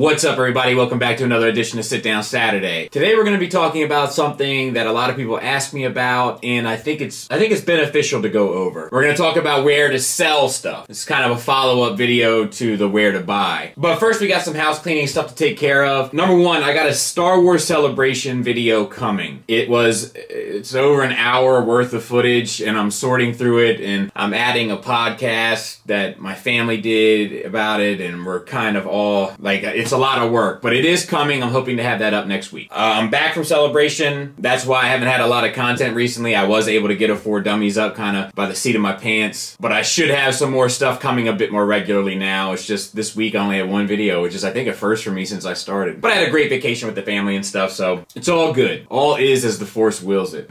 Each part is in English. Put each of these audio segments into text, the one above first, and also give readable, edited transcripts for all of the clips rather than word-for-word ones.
What's up, everybody? Welcome back to another edition of Sit Down Saturday. Today we're going to be talking about something that a lot of people ask me about, and I think it's beneficial to go over. We're going to talk about where to sell stuff. It's kind of a follow-up video to the where to buy. But first, we got some house cleaning stuff to take care of. Number one, I got a Star Wars Celebration video coming. It's over an hour worth of footage, and I'm sorting through it, and I'm adding a podcast that my family did about it, and we're kind of all like, it's a lot of work, but it is coming. I'm hoping to have that up next week. I'm back from Celebration. That's why I haven't had a lot of content recently. I was able to get a 4 Dummies up kind of by the seat of my pants, but I should have some more stuff coming a bit more regularly now. It's just this week I only had 1 video, which is I think a first for me since I started. But I had a great vacation with the family and stuff, so it's all good. All is as the Force wills it.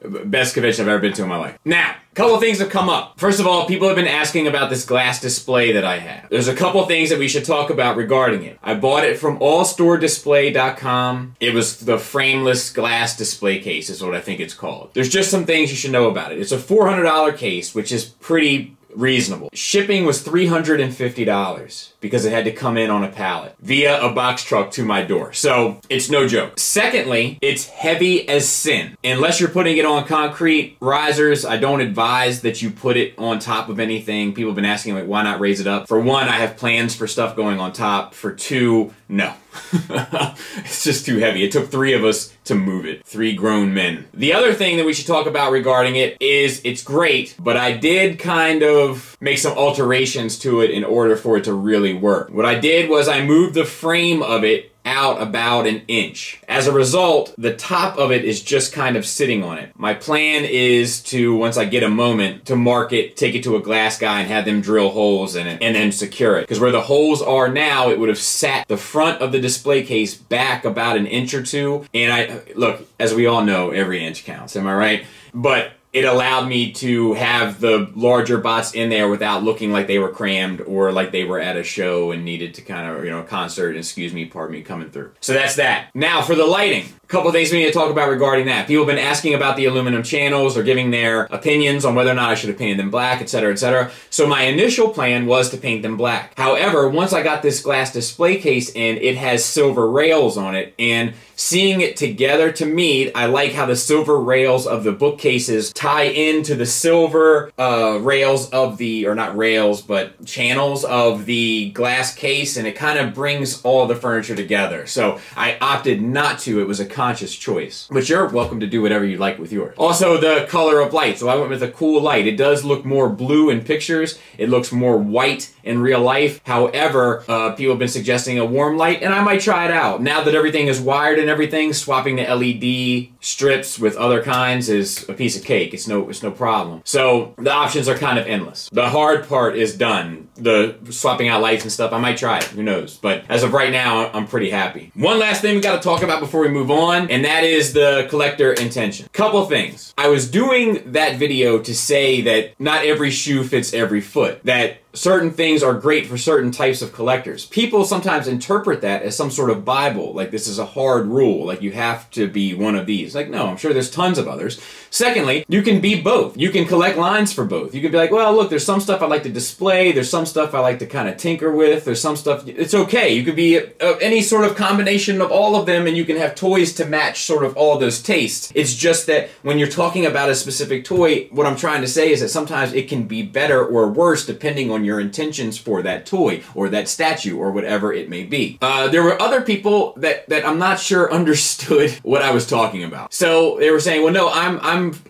Best convention I've ever been to in my life. Now, a couple of things have come up. First of all, people have been asking about this glass display that I have. There's a couple of things that we should talk about regarding it. I bought it from allstoredisplay.com. It was the frameless glass display case is what I think it's called. There's just some things you should know about it. It's a $400 case, which is pretty reasonable. Shipping was $350 because it had to come in on a pallet via a box truck to my door. So it's no joke. Secondly, it's heavy as sin. Unless you're putting it on concrete risers, I don't advise that you put it on top of anything. People have been asking, like, why not raise it up? For one, I have plans for stuff going on top. For two, no. It's just too heavy. It took 3 of us to move it. 3 grown men. The other thing that we should talk about regarding it is it's great, but I did kind of make some alterations to it in order for it to really work. What I did was I moved the frame of it out about 1 inch. As a result, the top of it is just kind of sitting on it. My plan is to, once I get a moment, to mark it, take it to a glass guy and have them drill holes in it and then secure it. Because where the holes are now, it would have sat the front of the display case back about 1 inch or 2. And look, as we all know, every inch counts, am I right? But it allowed me to have the larger bots in there without looking like they were crammed or like they were at a show and needed to kind of, a concert, excuse me, pardon me, coming through. So that's that. Now for the lighting. A couple things we need to talk about regarding that. People have been asking about the aluminum channels or giving their opinions on whether or not I should have painted them black, etc., etc. So my initial plan was to paint them black. However, once I got this glass display case in, it has silver rails on it, and seeing it together, to me, I like how the silver rails of the bookcases tie into the silver rails of the, or not rails, but channels of the glass case, and it kind of brings all the furniture together. So I opted not to. It was a conscious choice, but you're welcome to do whatever you like with yours. Also, the color of light. So I went with a cool light. It does look more blue in pictures. It looks more white in real life. However, people have been suggesting a warm light, and I might try it out. Now that everything is wired and everything, swapping the LED strips with other kinds is a piece of cake. It's no problem. So the options are kind of endless. The hard part is done. The swapping out lights and stuff, I might try it. Who knows? But as of right now, I'm pretty happy. One last thing we got to talk about before we move on, and that is the collector intention. Couple things. I was doing that video to say that not every shoe fits every foot. That certain things are great for certain types of collectors. People sometimes interpret that as some sort of Bible, like this is a hard rule, like you have to be one of these. Like, no, I'm sure there's tons of others. Secondly, you can be both. You can collect lines for both. You can be like, well, look, there's some stuff I like to display, there's some stuff I like to kind of tinker with, there's some stuff, it's okay. You could be any sort of combination of all of them, and you can have toys to match sort of all those tastes. It's just that when you're talking about a specific toy, what I'm trying to say is that sometimes it can be better or worse depending on your intentions for that toy or that statue or whatever it may be. There were other people that I'm not sure understood what I was talking about. So they were saying, well, no,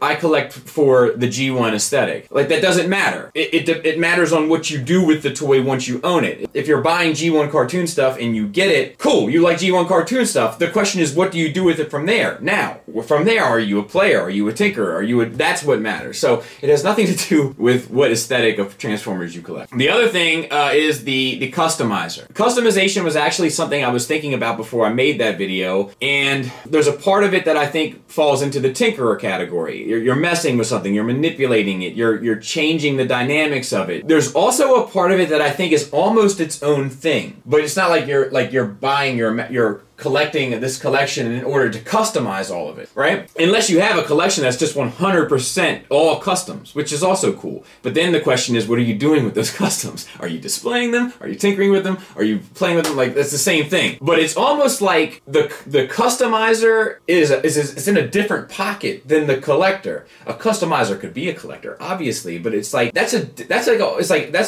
I collect for the G1 aesthetic. Like, that doesn't matter. It matters on what you do with the toy once you own it. If you're buying G1 cartoon stuff and you get it, cool, you like G1 cartoon stuff. The question is, what do you do with it from there? Now, from there, are you a player? Are you a tinkerer? That's what matters. So it has nothing to do with what aesthetic of Transformers you collect. The other thing is the customizer. Customization was actually something I was thinking about before I made that video, and there's a part of it that I think falls into the tinkerer category. You're messing with something, you're manipulating it, you're changing the dynamics of it. There's also a part of it that I think is almost its own thing, but it's not like you're buying your collecting this collection in order to customize all of it, right? Unless you have a collection that's just 100% all customs, which is also cool. But then the question is, what are you doing with those customs? Are you displaying them? Are you tinkering with them? Are you playing with them? Like, that's the same thing. But it's almost like the customizer is in a different pocket than the collector. A customizer could be a collector, obviously, but it's like that's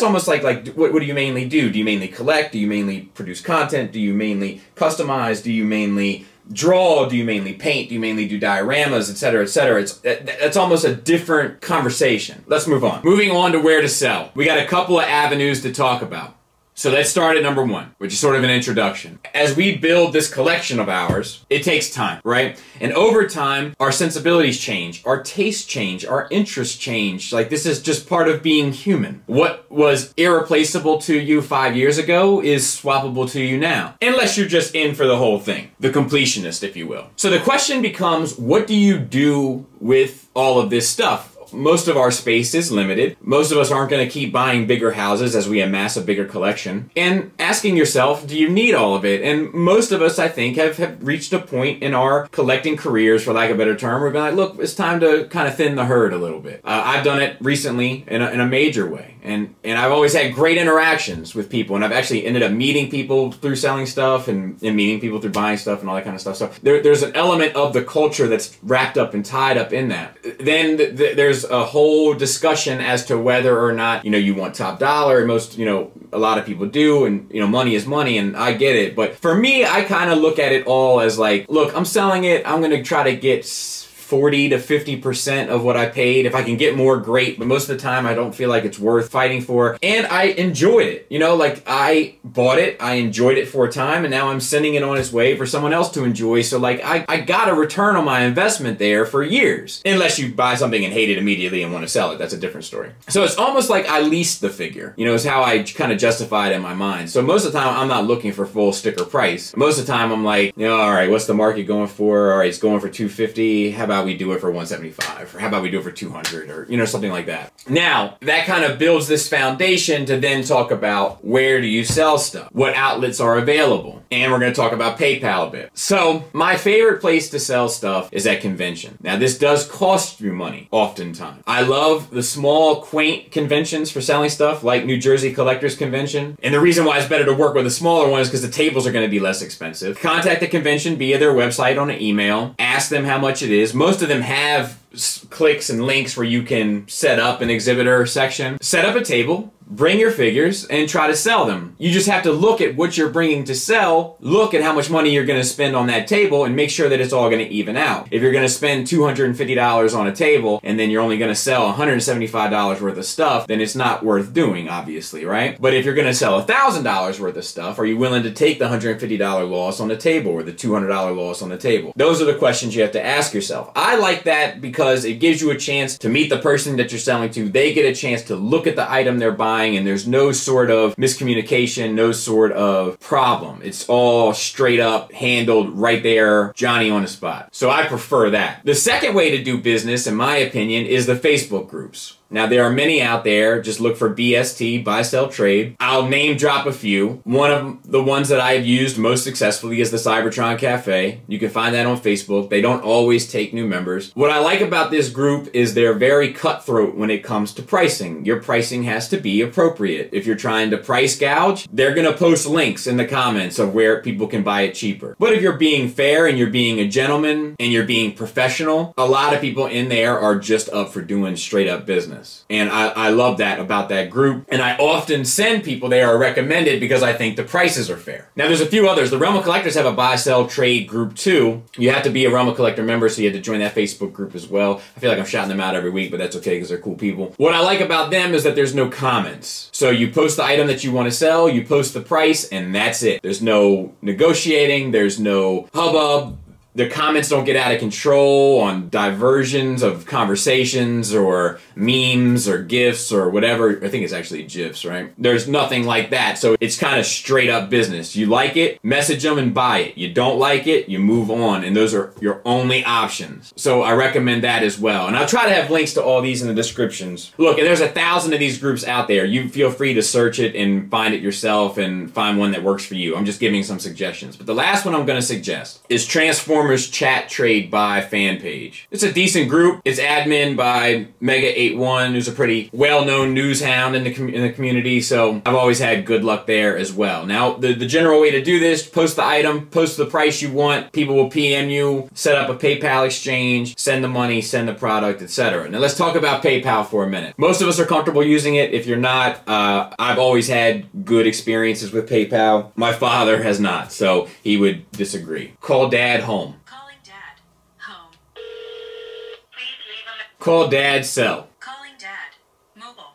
almost like what do you mainly do? Do you mainly collect? Do you mainly produce content? Do you mainly customize? Do you mainly draw? Do you mainly paint? Do you mainly do dioramas, etc., etc.? That's almost a different conversation. Let's move on. Moving on to where to sell. We got a couple of avenues to talk about. So let's start at number one, which is sort of an introduction. As we build this collection of ours, it takes time, right? And over time, our sensibilities change, our tastes change, our interests change. Like, this is just part of being human. What was irreplaceable to you 5 years ago is swappable to you now. Unless you're just in for the whole thing. The completionist, if you will. So the question becomes, what do you do with all of this stuff? Most of our space is limited. Most of us aren't going to keep buying bigger houses as we amass a bigger collection. And asking yourself, do you need all of it? And most of us, I think, have reached a point in our collecting careers, for lack of a better term, where we're like, look, it's time to kind of thin the herd a little bit. I've done it recently in a major way. And I've always had great interactions with people. And I've actually ended up meeting people through selling stuff and meeting people through buying stuff and all that kind of stuff. So there's an element of the culture that's wrapped up and tied up in that. Then there's a whole discussion as to whether or not, you want top dollar, and most, a lot of people do, and, money is money, and I get it. But for me, I kind of look at it all as like, look, I'm selling it, I'm going to try to get 40 to 50% of what I paid. If I can get more, great. But most of the time, I don't feel like it's worth fighting for. And I enjoyed it. Like, I bought it, I enjoyed it for a time, and now I'm sending it on its way for someone else to enjoy. So, like, I got a return on my investment there for years. Unless you buy something and hate it immediately and want to sell it. That's a different story. So it's almost like I leased the figure. Is how I kind of justify it in my mind. So most of the time, I'm not looking for full sticker price. Most of the time, I'm like, all right, what's the market going for? All right, it's going for $250. How about we do it for $175, or how about we do it for $200, or something like that. Now that kind of builds this foundation to then talk about, where do you sell stuff, what outlets are available, and we're going to talk about PayPal a bit. So my favorite place to sell stuff is at convention. Now this does cost you money oftentimes. I love the small, quaint conventions for selling stuff, like New Jersey Collectors Convention, and the reason why it's better to work with a smaller one is because the tables are going to be less expensive. Contact the convention via their website on an email, ask them how much it is. Most of them have clicks and links where you can set up an exhibitor section. Set up a table, bring your figures, and try to sell them. You just have to look at what you're bringing to sell, look at how much money you're going to spend on that table, and make sure that it's all going to even out. If you're going to spend $250 on a table, and then you're only going to sell $175 worth of stuff, then it's not worth doing, obviously, right? But if you're going to sell $1,000 worth of stuff, are you willing to take the $150 loss on the table, or the $200 loss on the table? Those are the questions you have to ask yourself. I like that because it gives you a chance to meet the person that you're selling to. They get a chance to look at the item they're buying, and there's no sort of miscommunication, no sort of problem. It's all straight up handled right there, Johnny on the spot. So I prefer that. The second way to do business, in my opinion, is the Facebook groups. Now, there are many out there. Just look for BST, Buy, Sell, Trade. I'll name drop a few. One of the ones that I've used most successfully is the Cybertron Cafe. You can find that on Facebook. They don't always take new members. What I like about this group is they're very cutthroat when it comes to pricing. Your pricing has to be appropriate. If you're trying to price gouge, they're going to post links in the comments of where people can buy it cheaper. But if you're being fair and you're being a gentleman and you're being professional, a lot of people in there are just up for doing straight up business. And I love that about that group. And I often send people there or recommend it because I think the prices are fair. Now, there's a few others. The Realm of Collectors have a Buy, Sell, Trade group too. You have to be a Realm of Collector member, so you have to join that Facebook group as well. I feel like I'm shouting them out every week, but that's okay because they're cool people. What I like about them is that there's no comments. So you post the item that you want to sell, you post the price, and that's it. There's no negotiating, there's no hubbub. the comments don't get out of control on diversions of conversations or memes or GIFs or whatever. I think it's actually GIFs, right? There's nothing like that. So it's kind of straight up business. You like it, message them and buy it. You don't like it, you move on. And those are your only options. So I recommend that as well. And I'll try to have links to all these in the descriptions. Look, and there's 1,000 of these groups out there. You feel free to search it and find it yourself and find one that works for you. I'm just giving some suggestions. But the last one I'm going to suggest is Transformers Chat Trade Buy fan page. It's a decent group. It's admin by Mega81, who's a pretty well-known news hound in the community, so I've always had good luck there as well. Now, the general way to do this, post the item, post the price you want, people will PM you, set up a PayPal exchange, send the money, send the product, etc. Now let's talk about PayPal for a minute. Most of us are comfortable using it. If you're not, I've always had good experiences with PayPal. My father has not, so he would disagree. Call Dad home. Calling Dad home. Please leave a Call Dad cell. Calling Dad mobile.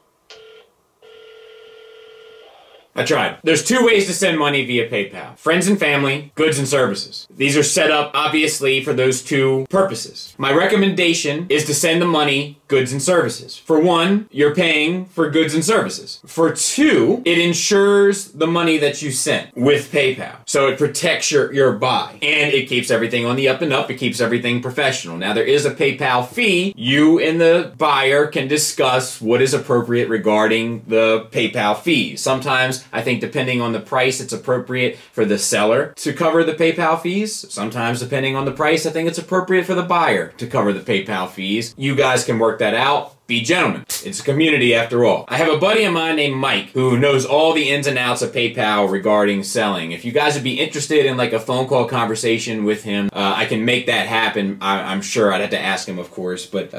I tried. There's two ways to send money via PayPal. Friends and family, goods and services. These are set up, obviously, for those two purposes. My recommendation is to send the money, goods and services. For one, you're paying for goods and services. For two, it ensures the money that you sent with PayPal. So it protects your buy. And it keeps everything on the up and up. It keeps everything professional. Now, there is a PayPal fee. You and the buyer can discuss what is appropriate regarding the PayPal fees. Sometimes, I think depending on the price, it's appropriate for the seller to cover the PayPal fees. Sometimes, depending on the price, I think it's appropriate for the buyer to cover the PayPal fees. You guys can work that out. Be gentlemen. It's a community after all. I have a buddy of mine named Mike who knows all the ins and outs of PayPal regarding selling. If you guys would be interested in like a phone call conversation with him, I can make that happen. I'm sure I'd have to ask him, of course, but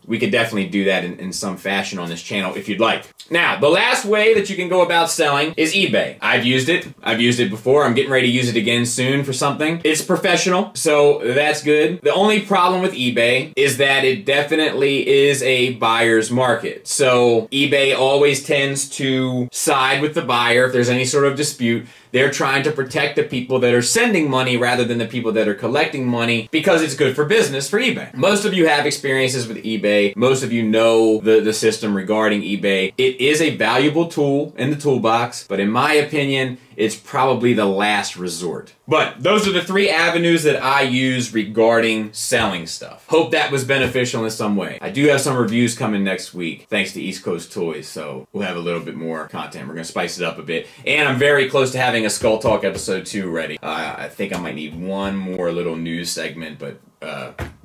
we could definitely do that in some fashion on this channel if you'd like. Now, the last way that you can go about selling is eBay. I've used it. I've used it before. I'm getting ready to use it again soon for something. It's professional, so that's good. The only problem with eBay is that it definitely is a buyer's market. So eBay always tends to side with the buyer if there's any sort of dispute. They're trying to protect the people that are sending money rather than the people that are collecting money because it's good for business for eBay. Most of you have experiences with eBay. Most of you know the system regarding eBay. It is a valuable tool in the toolbox, but in my opinion, it's probably the last resort. But those are the three avenues that I use regarding selling stuff. Hope that was beneficial in some way. I do have some reviews coming next week, thanks to East Coast Toys, so we'll have a little bit more content. We're gonna spice it up a bit. And I'm very close to having a Skull Talk episode 2 ready. I think I might need one more little news segment, but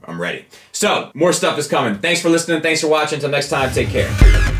I'm ready. So, more stuff is coming. Thanks for listening. Thanks for watching. Until next time, take care.